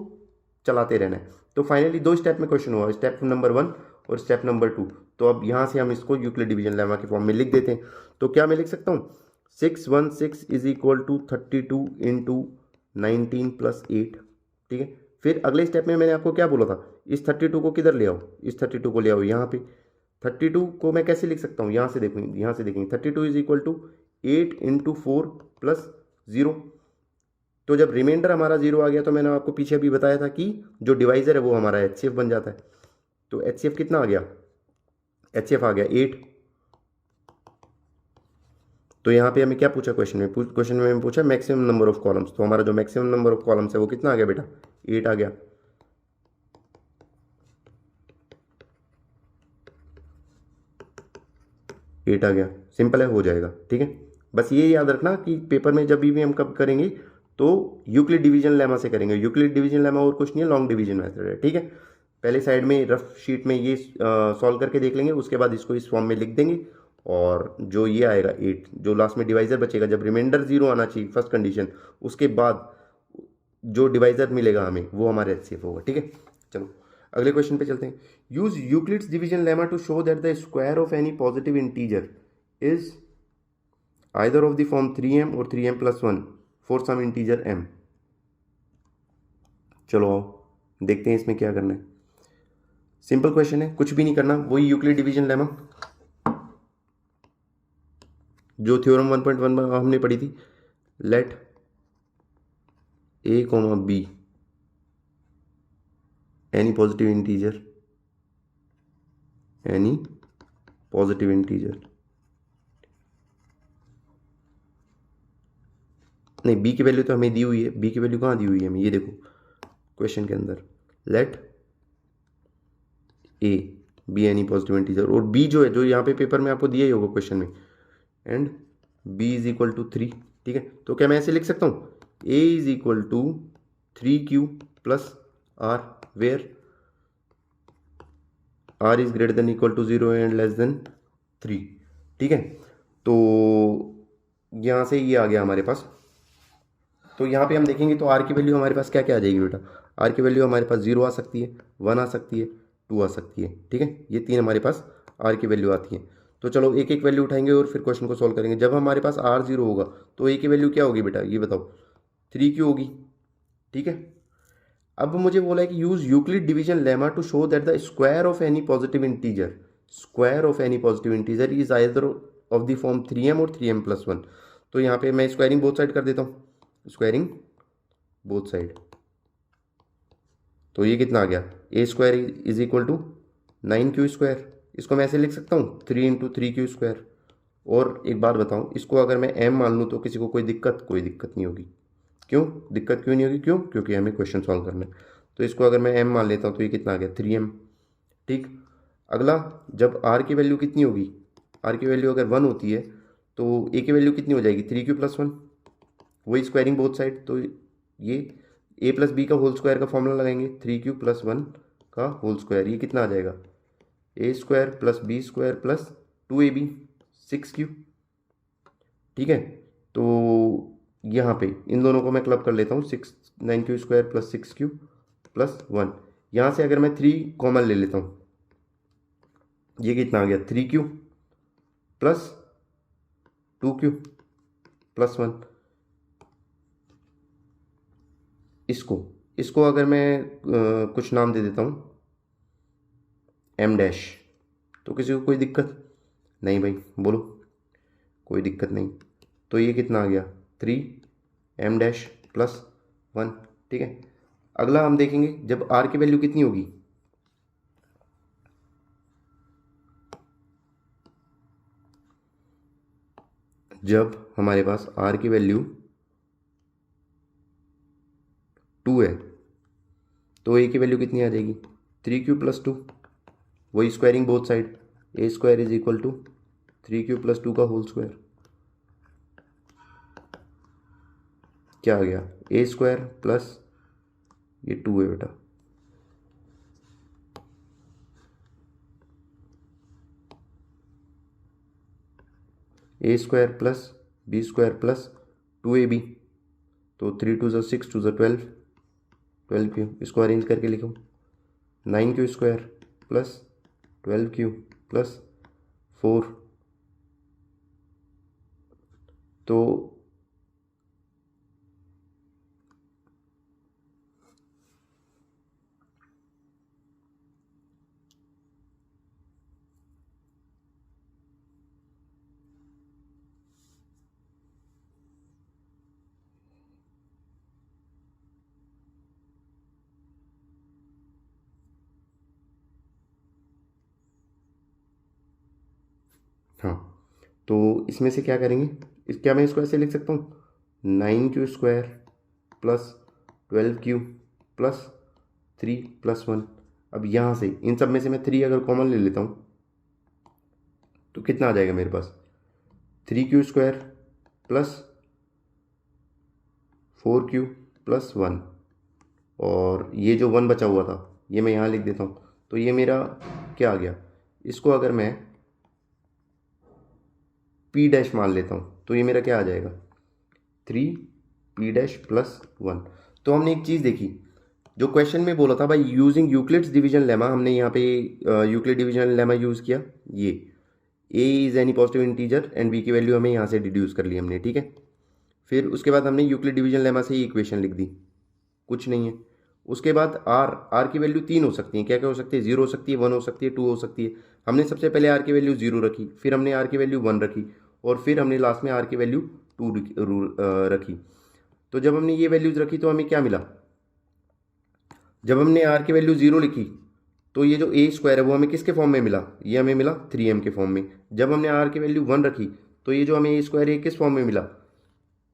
चलाते रहना है। तो फाइनली 2 स्टेप में क्वेश्चन हुआ, स्टेप नंबर 1 और स्टेप नंबर 2। तो अब यहाँ से हम इसको यूक्लिड डिवीजन लेमा के फॉर्म में लिख देते हैं। तो क्या मैं लिख सकता हूँ? 616 is equal to 32 into 19 plus 8। ठीक है, फिर अगले स्टेप में मैंने आपको क्या बोला था? इस 32 को किधर ले आओ? इस 32 को ले आओ यहाँ पे। 32 को मैं कैसे लिख सकता हूँ? यहाँ से देखूँ, यहाँ से देखेंगे। 32 is equal to 8 into 4 plus 0। तो जब रिमाइंडर हमारा 0 आ गया तो मैंने आपको पीछे अभी बताया था कि जो डिवाइजर है वो हमारा HCF बन जाता है। तो HCF कितना आ गया? HCF आ गया 8। तो यहाँ पे हमें क्या पूछा क्वेश्चन में हमें पूछा मैक्सिमम नंबर ऑफ कॉलम्स। तो हमारा जो मैक्सिमम नंबर ऑफ कॉलम्स है वो कितना आ गया बेटा, 8 आ गया। एट आ गया, सिंपल है, हो जाएगा। ठीक है, बस ये याद रखना कि पेपर में जब भी हम कब करेंगे तो यूक्लिड डिवीजन लेमा से करेंगे। यूक्लिड डिवीजन लेमा और कुछ नहीं है, लॉन्ग डिवीजन मेथड है। ठीक है, पहले साइड में रफ शीट में ये सॉल्व करके देख लेंगे, उसके बाद इसको इस फॉर्म में लिख देंगे, और जो ये आएगा 8, जो लास्ट में डिवाइजर बचेगा, जब रिमाइंडर 0 आना चाहिए फर्स्ट कंडीशन, उसके बाद जो डिवाइजर मिलेगा हमें वो हमारा एचसीएफ होगा। ठीक है, चलो अगले क्वेश्चन पे चलते हैं। Use Euclid's division lemma to show that the square of any positive integer is either of the form 3m और 3m plus 1 for some integer m। चलो आओ देखते हैं इसमें क्या करना है। सिंपल क्वेश्चन है, कुछ भी नहीं करना, वही यूक्लिड डिवीजन लेमा जो थ्योरम 1.1 में हमने पढ़ी थी। Let a comma b any positive integer, any positive integer, नहीं b की वैल्यू तो हमें दी हुई है, b की वैल्यू कहाँ दी हुई है हमें, ये देखो क्वेश्चन के अंदर, let a b any positive integer, और b जो है, जो यहाँ पे पेपर में आपको दिया ही होगा क्वेश्चन में, and b is equal to 3। ठीक है, तो क्या मैं ऐसे लिख सकता हूँ, a is equal to 3q plus r where r is greater than equal to 0 and less than 3। ठीक है, तो यहाँ से ये आ गया हमारे पास। तो यहाँ पे हम देखेंगे तो r की वैल्यू हमारे पास क्या क्या आ जाएगी बेटा, r की वैल्यू हमारे पास 0 आ सकती है, 1 आ सकती है, 2 आ सकती है। ठीक है, ये 3 हमारे पास r की वैल्यू आती है। तो चलो एक एक वैल्यू उठाएंगे और फिर क्वेश्चन को सॉल्व करेंगे। जब हमारे पास r 0 होगा तो a की वैल्यू क्या होगी बेटा, ये बताओ, 3q होगी। ठीक है, अब मुझे बोला है कि use Euclid division lemma to show that the square of any positive integer, square of any positive integer is either of the form 3m और 3m प्लस 1। तो यहाँ पे मैं स्क्वायरिंग बोथ साइड कर देता हूँ, स्क्वायरिंग बोथ साइड। तो ये कितना आ गया, A square is equal to 9q²। इसको मैं ऐसे लिख सकता हूँ 3 इंटू 3q²। और एक बात बताऊँ, इसको अगर मैं m मान लूँ तो किसी को कोई दिक्कत नहीं होगी। क्यों दिक्कत क्यों नहीं होगी, क्योंकि हमें क्वेश्चन सॉल्व करना है। तो इसको अगर मैं m मान लेता हूँ तो ये कितना आ गया, 3m। ठीक, अगला, जब r की वैल्यू कितनी होगी, r की वैल्यू अगर 1 होती है तो a की वैल्यू कितनी हो जाएगी, 3q प्लस 1। वही स्क्वायरिंग बोथ साइड, तो ये a प्लस बी का होल स्क्वायर का फॉर्मूला लगाएंगे, 3q प्लस 1 का होल स्क्वायर, ये कितना आ जाएगा, a² plus b² plus 2ab 6q। ठीक है, तो यहाँ पे इन दोनों को मैं क्लब कर लेता हूँ, 9q² प्लस 6q प्लस 1। यहाँ से अगर मैं 3 कॉमन ले लेता हूँ, ये कितना आ गया, 3q प्लस 2q प्लस 1। इसको अगर मैं कुछ नाम दे देता हूँ m', तो किसी को कोई दिक्कत नहीं भाई, बोलो, कोई दिक्कत नहीं। तो ये कितना आ गया, 3m' प्लस 1। ठीक है, अगला हम देखेंगे जब r की वैल्यू कितनी होगी, जब हमारे पास r की वैल्यू 2 है तो a की वैल्यू कितनी आ जाएगी, 3q प्लस 2। वही squaring both side, a² is equal to 3q plus 2 का होल स्क्वायर, क्या आ गया, a² प्लस ये 2 है बेटा, a² plus b² plus 2ab। तो 3 2 ज़ा 6 2 ज़ा 12q। इसको अरेंज करके लिखो, 9q² प्लस 12q प्लस 4। तो हाँ, तो इसमें से क्या करेंगे, क्या मैं इसको ऐसे लिख सकता हूँ 9q² plus 12q plus 3 plus 1। अब यहाँ से इन सब में से मैं 3 अगर कॉमन ले लेता हूँ तो कितना आ जाएगा मेरे पास 3q² प्लस 4q प्लस 1, और ये जो 1 बचा हुआ था ये मैं यहाँ लिख देता हूँ। तो ये मेरा क्या आ गया, इसको अगर मैं p' मान लेता हूँ तो ये मेरा क्या आ जाएगा 3p' प्लस 1। तो हमने एक चीज़ देखी, जो क्वेश्चन में बोला था भाई यूजिंग यूक्लिड्स डिवीजन लेमा, हमने यहाँ पे यूक्लिड डिवीजन लेमा यूज़ किया। ये a is any positive integer and b की वैल्यू हमें यहाँ से डिड्यूस कर ली हमने, ठीक है। फिर उसके बाद हमने यूक्लिड डिवीजन लेमा से ही इक्वेशन लिख दी, कुछ नहीं है। उसके बाद r की वैल्यू 3 हो सकती है, क्या क्या हो सकती है, 0 हो सकती है, 1 हो सकती है, 2 हो सकती है। हमने सबसे पहले r की वैल्यू 0 रखी, फिर हमने r की वैल्यू 1 रखी, और फिर हमने लास्ट में r की वैल्यू 2 रखी। तो जब हमने ये वैल्यूज रखी तो हमें क्या मिला, जब हमने r की वैल्यू 0 लिखी तो ये जो a² है वो हमें किसके फॉर्म में मिला, ये हमें मिला 3m के फॉर्म में। जब हमने r की वैल्यू 1 रखी तो ये जो हमें a² है किस फॉर्म में मिला,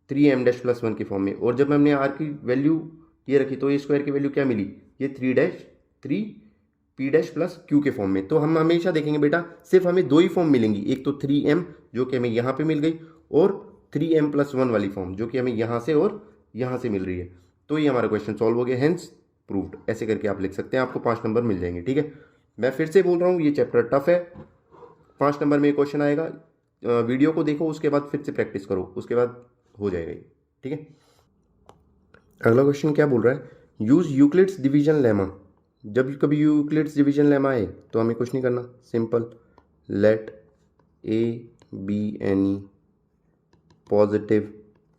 3m' प्लस 1 के फॉर्म में। और जब हमने r की वैल्यू ये रखी तो a² की वैल्यू क्या मिली, ये 3p' प्लस q के फॉर्म में। तो हम हमेशा देखेंगे बेटा सिर्फ हमें दो ही फॉर्म मिलेंगी, एक तो 3m जो कि हमें यहाँ पे मिल गई, और 3m प्लस 1 वाली फॉर्म जो कि हमें यहाँ से और यहाँ से मिल रही है। तो ये हमारा क्वेश्चन सॉल्व हो गया, हेंस प्रूव्ड। ऐसे करके आप लिख सकते हैं, आपको 5 नंबर मिल जाएंगे, ठीक है। मैं फिर से बोल रहा हूँ ये चैप्टर टफ है, 5 नंबर में क्वेश्चन आएगा। वीडियो को देखो, उसके बाद फिर से प्रैक्टिस करो, उसके बाद हो जाएगा ये, ठीक है। अगला क्वेश्चन क्या बोल रहा है, यूज यूक्लिड्स डिवीजन लेमा। जब कभी यूक्लिड्स डिवीजन लेमा आए तो हमें कुछ नहीं करना, simple let a be any positive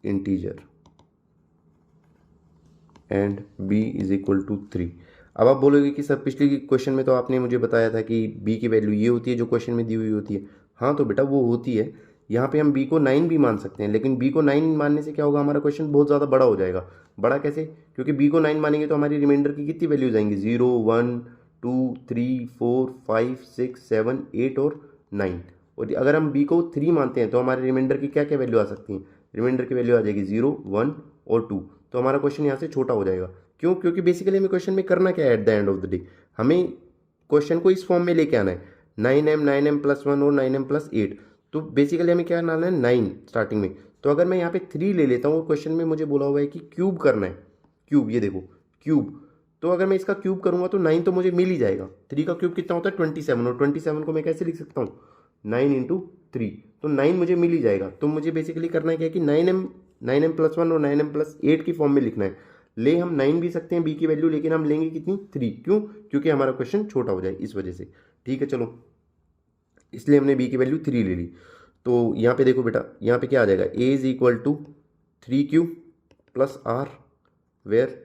integer and b is equal to 3। अब आप बोलोगे कि सर पिछले क्वेश्चन में तो आपने मुझे बताया था कि b की वैल्यू ये होती है जो क्वेश्चन में दी हुई होती है। हाँ तो बेटा वो होती है, यहाँ पे हम b को 9 भी मान सकते हैं, लेकिन b को 9 मानने से क्या होगा, हमारा क्वेश्चन बहुत ज़्यादा बड़ा हो जाएगा। बड़ा कैसे, क्योंकि b को 9 मानेंगे तो हमारी रिमाइंडर की कितनी वैल्यूज आएंगी, 0 1 2 3 4 5 6 7 8 और 9। और अगर हम b को 3 मानते हैं तो हमारे रिमाइंडर की क्या क्या वैल्यू आ सकती हैं, रिमाइंडर की वैल्यू आ जाएगी 0 1 और 2। तो हमारा क्वेश्चन यहाँ से छोटा हो जाएगा। क्यों, क्योंकि बेसिकली हमें क्वेश्चन में करना क्या है, at the end of the day हमें क्वेश्चन को इस फॉर्म में लेके आना है, 9m प्लस 1 और 9m प्लस 8। तो बेसिकली हमें क्या लाना है, 9 स्टार्टिंग में। तो अगर मैं यहाँ पे 3 ले लेता हूँ और क्वेश्चन में मुझे बोला हुआ है कि क्यूब करना है, क्यूब, ये देखो क्यूब, तो अगर मैं इसका क्यूब करूंगा तो 9 तो मुझे मिल ही जाएगा। 3 का क्यूब कितना होता है 27, और 27 को मैं कैसे लिख सकता हूँ 9 इंटू 3, तो 9 मुझे मिल ही जाएगा। तो मुझे बेसिकली करना है क्या कि 9m प्लस 1 और 9m प्लस 8 की फॉर्म में लिखना है। ले हम 9 भी सकते हैं b की वैल्यू, लेकिन हम लेंगे कितनी 3, क्यों, क्योंकि हमारा क्वेश्चन छोटा हो जाए इस वजह से, ठीक है। चलो इसलिए हमने b की वैल्यू 3 ले ली। तो यहाँ पे देखो बेटा, यहाँ पे क्या आ जाएगा, a is equal to 3q plus r where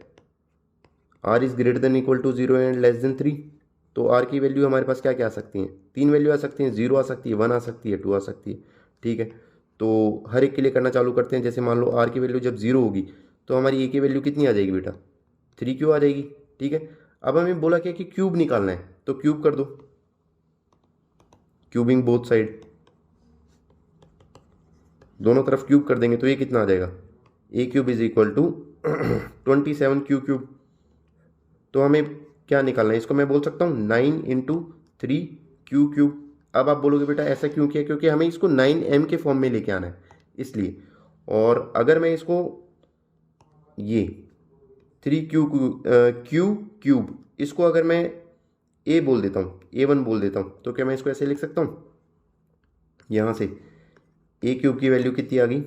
r is greater than equal to 0 and less than 3। तो r की वैल्यू हमारे पास क्या क्या आ सकती हैं, 3 वैल्यू आ सकती हैं, 0 आ सकती है, 1 आ सकती है, 2 आ सकती है, ठीक है। तो हर एक के लिए करना चालू करते हैं। जैसे मान लो r की वैल्यू जब 0 होगी तो हमारी a की वैल्यू कितनी आ जाएगी बेटा, 3q आ जाएगी, ठीक है। अब हमें बोला क्या कि क्यूब निकालना है, तो क्यूब कर दो, क्यूबिंग बोथ साइड, दोनों तरफ क्यूब कर देंगे तो ये कितना आ जाएगा, a³ is equal to 27q³। तो हमें क्या निकालना है, इसको मैं बोल सकता हूँ 9 इंटू 3q³। अब आप बोलोगे बेटा ऐसा क्यों किया, क्योंकि हमें इसको 9m के फॉर्म में लेके आना है इसलिए। और अगर मैं इसको ये 3q³ इसको अगर मैं a बोल देता हूँ, a1 बोल देता हूँ, तो क्या मैं इसको ऐसे लिख सकता हूँ, यहाँ से a³ की वैल्यू कितनी आ गई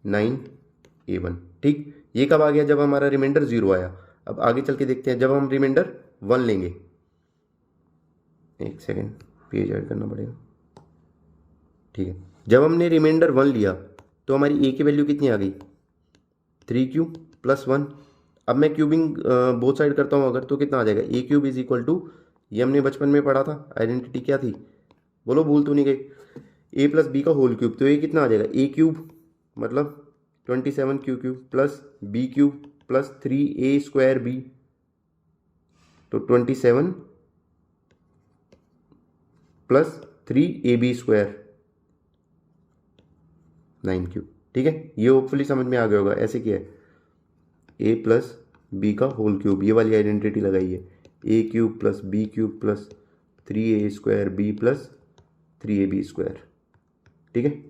9a1, ठीक। ये कब आ गया, जब हमारा रिमाइंडर 0 आया। अब आगे चल के देखते हैं, जब हम रिमाइंडर 1 लेंगे, एक सेकेंड पेज ऐड करना पड़ेगा, ठीक है। जब हमने रिमाइंडर 1 लिया तो हमारी a की वैल्यू कितनी आ गई 3q प्लस 1। अब मैं क्यूबिंग बोथ साइड करता हूँ अगर, तो कितना आ जाएगा, a³ इज इक्वल टू, ये हमने बचपन में पढ़ा था, आइडेंटिटी क्या थी, बोलो भूल तो नहीं गई, a प्लस b का होल क्यूब। तो ये कितना आ जाएगा, a³ मतलब 27q³ plus b³ plus 3a² b, तो 27 प्लस 3ab²। 9 क्यूब। ठीक है, ये होपफुली समझ में आ गया होगा। ऐसे किया है ए प्लस बी का होल क्यूब, ये वाली आइडेंटिटी लगाई है, a cube plus b cube plus 3a² b plus 3ab square. ठीक है,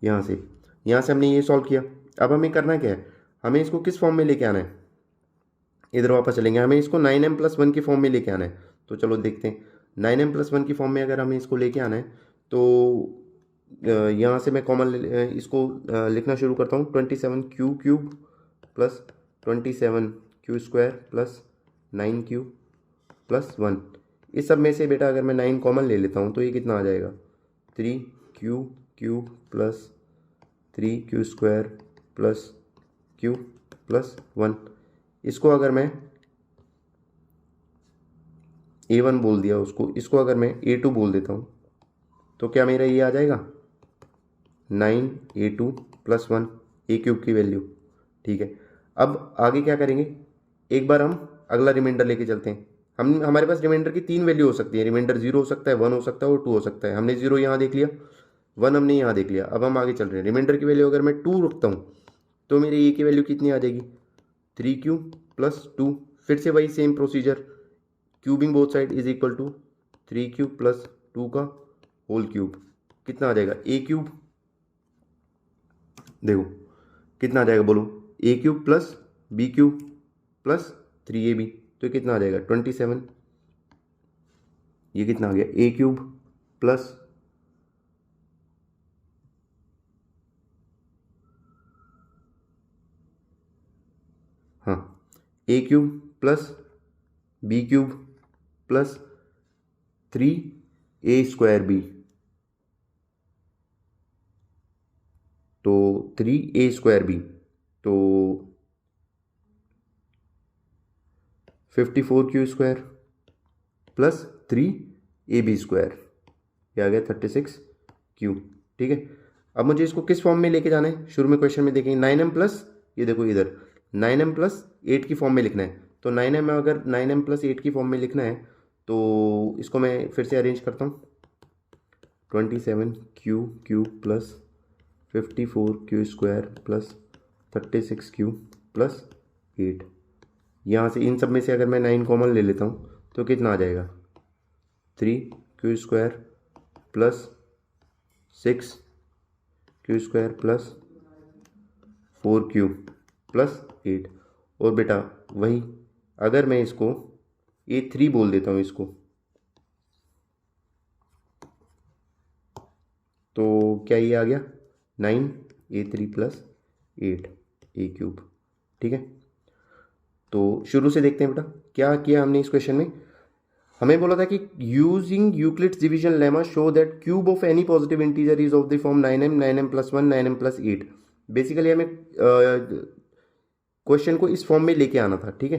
यहाँ से हमने ये सॉल्व किया। अब हमें करना क्या है, हमें इसको किस फॉर्म में लेके आना है, इधर वापस चलेंगे, हमें इसको 9m+1 की फॉर्म में लेके आना है। तो चलो देखते हैं, 9m+1 की फॉर्म में अगर हमें इसको लेके आना है तो यहाँ से मैं कॉमन इसको लिखना शुरू करता हूँ। 27q³ plus 27q² plus 9q plus 1। इस सब में से बेटा अगर मैं 9 कॉमन ले लेता हूँ तो ये कितना आ जाएगा, 3q³ plus 3q² plus q plus 1। इसको अगर मैं a1 बोल दिया उसको, इसको अगर मैं a2 बोल देता हूँ तो क्या मेरा ये आ जाएगा 9a2 प्लस 1 a³ की वैल्यू। ठीक है, अब आगे क्या करेंगे, एक बार हम अगला रिमाइंडर लेके चलते हैं। हमारे पास रिमाइंडर की 3 वैल्यू हो सकती है, रिमाइंडर 0 हो सकता है, 1 हो सकता है और 2 हो सकता है। हमने 0 यहाँ देख लिया, 1 हमने यहाँ देख लिया। अब हम आगे चल रहे हैं, रिमाइंडर की वैल्यू अगर मैं 2 रखता हूँ तो मेरी a की वैल्यू कितनी आ जाएगी, 3q प्लस 2। फिर से वही same procedure, cubing both side is equal to 3q plus 2 का होल क्यूब। कितना आ जाएगा, a³, देखो कितना आ जाएगा बोलो, a³ plus b³ plus 3ab, तो ये कितना आ जाएगा 27। ये कितना आ गया, a³ प्लस हाँ a³ plus b³ plus 3a²b, तो 3a²b तो 54q² प्लस 3ab², ये आ गया 36q। ठीक है, अब मुझे इसको किस फॉर्म में लेके जाना है, शुरू में क्वेश्चन में देखेंगे 9m प्लस, ये देखो इधर 9m प्लस 8 की फॉर्म में लिखना है। तो 9m अगर 9m प्लस 8 की फॉर्म में लिखना है तो इसको मैं फिर से अरेंज करता हूँ, 27q³ plus 54q² plus 36q plus 8। यहाँ से इन सब में से अगर मैं 9 कॉमन ले लेता हूँ तो कितना आ जाएगा, 3q² plus 6q² plus 4q plus 8। और बेटा वही अगर मैं इसको a3 बोल देता हूँ इसको, तो क्या ये आ गया 9a3 प्लस 8a³। ठीक है, तो शुरू से देखते हैं बेटा क्या किया हमने इस क्वेश्चन में। हमें बोला था कि using Euclid's division lemma show that cube of any positive integer is of the form 9m 9m+1 9m+8। Basically हमें क्वेश्चन को इस फॉर्म में लेके आना था। ठीक है,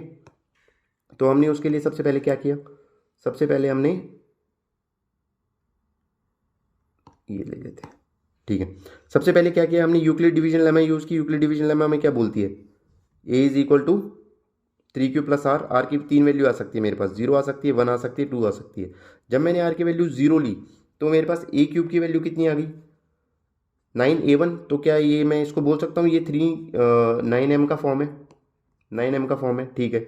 तो हमने उसके लिए सबसे पहले क्या किया, सबसे पहले हमने ये ले लेते हैं। ठीक है, सबसे पहले क्या किया हमने, यूक्लिड डिवीजन लेमा यूज की। यूक्लिड डिवीजन लेमा में क्या बोलती है, a is equal to 3q plus r। r की 3 वैल्यू आ सकती है मेरे पास, 0 आ सकती है, 1 आ सकती है, 2 आ सकती है। जब मैंने r की वैल्यू 0 ली तो मेरे पास a³ की वैल्यू कितनी आ गई, 9a1। तो क्या ये मैं इसको बोल सकता हूँ ये 9m का फॉर्म है, 9m का फॉर्म है। ठीक है,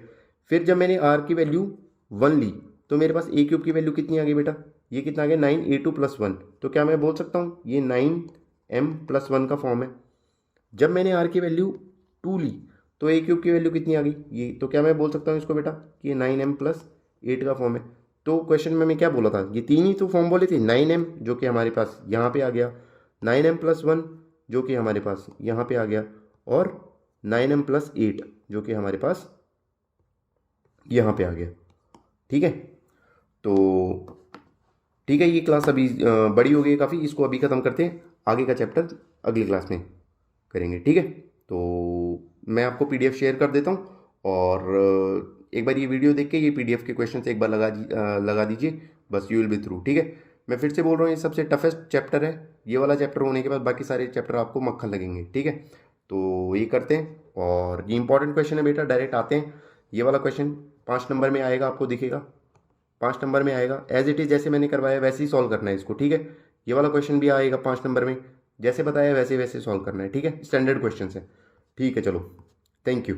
फिर जब मैंने r की वैल्यू 1 ली तो मेरे पास a³ की वैल्यू कितनी आ गई बेटा, ये कितना आ गया 9a2 प्लस 1। तो क्या मैं बोल सकता हूँ ये 9m+1 का फॉर्म है। जब मैंने r की वैल्यू 2 ली तो a³ की वैल्यू कितनी आ गई ये, तो क्या मैं बोल सकता हूँ इसको बेटा कि ये 9m+8 का फॉर्म है। तो क्वेश्चन में मैं क्या बोला था, ये 3 ही तो फॉर्म बोले थे, 9m जो कि हमारे पास यहाँ पे आ गया, 9m+1 जो कि हमारे पास यहाँ पे आ गया, और 9m+8 जो कि हमारे पास यहाँ पे आ गया। ठीक है, तो ठीक है, ये क्लास अभी बड़ी हो गई काफ़ी, इसको अभी ख़त्म करते हैं, आगे का चैप्टर अगली क्लास में करेंगे। ठीक है, तो मैं आपको PDF शेयर कर देता हूँ, और एक बार ये वीडियो देख के ये PDF के क्वेश्चन एक बार लगा दीजिए, बस यू विल बी थ्रू। ठीक है, मैं फिर से बोल रहा हूँ ये सबसे टफेस्ट चैप्टर है, ये वाला चैप्टर होने के बाद बाकी सारे चैप्टर आपको मक्खन लगेंगे। ठीक है, तो ये करते हैं, और ये इंपॉर्टेंट क्वेश्चन है बेटा, डायरेक्ट आते हैं। ये वाला क्वेश्चन 5 नंबर में आएगा, आपको दिखेगा 5 नंबर में आएगा, एज इट इज़ जैसे मैंने करवाया वैसे ही सॉल्व करना है इसको। ठीक है, ये वाला क्वेश्चन भी आएगा 5 नंबर में, जैसे बताया वैसे वैसे सॉल्व करना है, ठीक है। स्टैंडर्ड क्वेश्चन है, ठीक है। चलो, थैंक यू।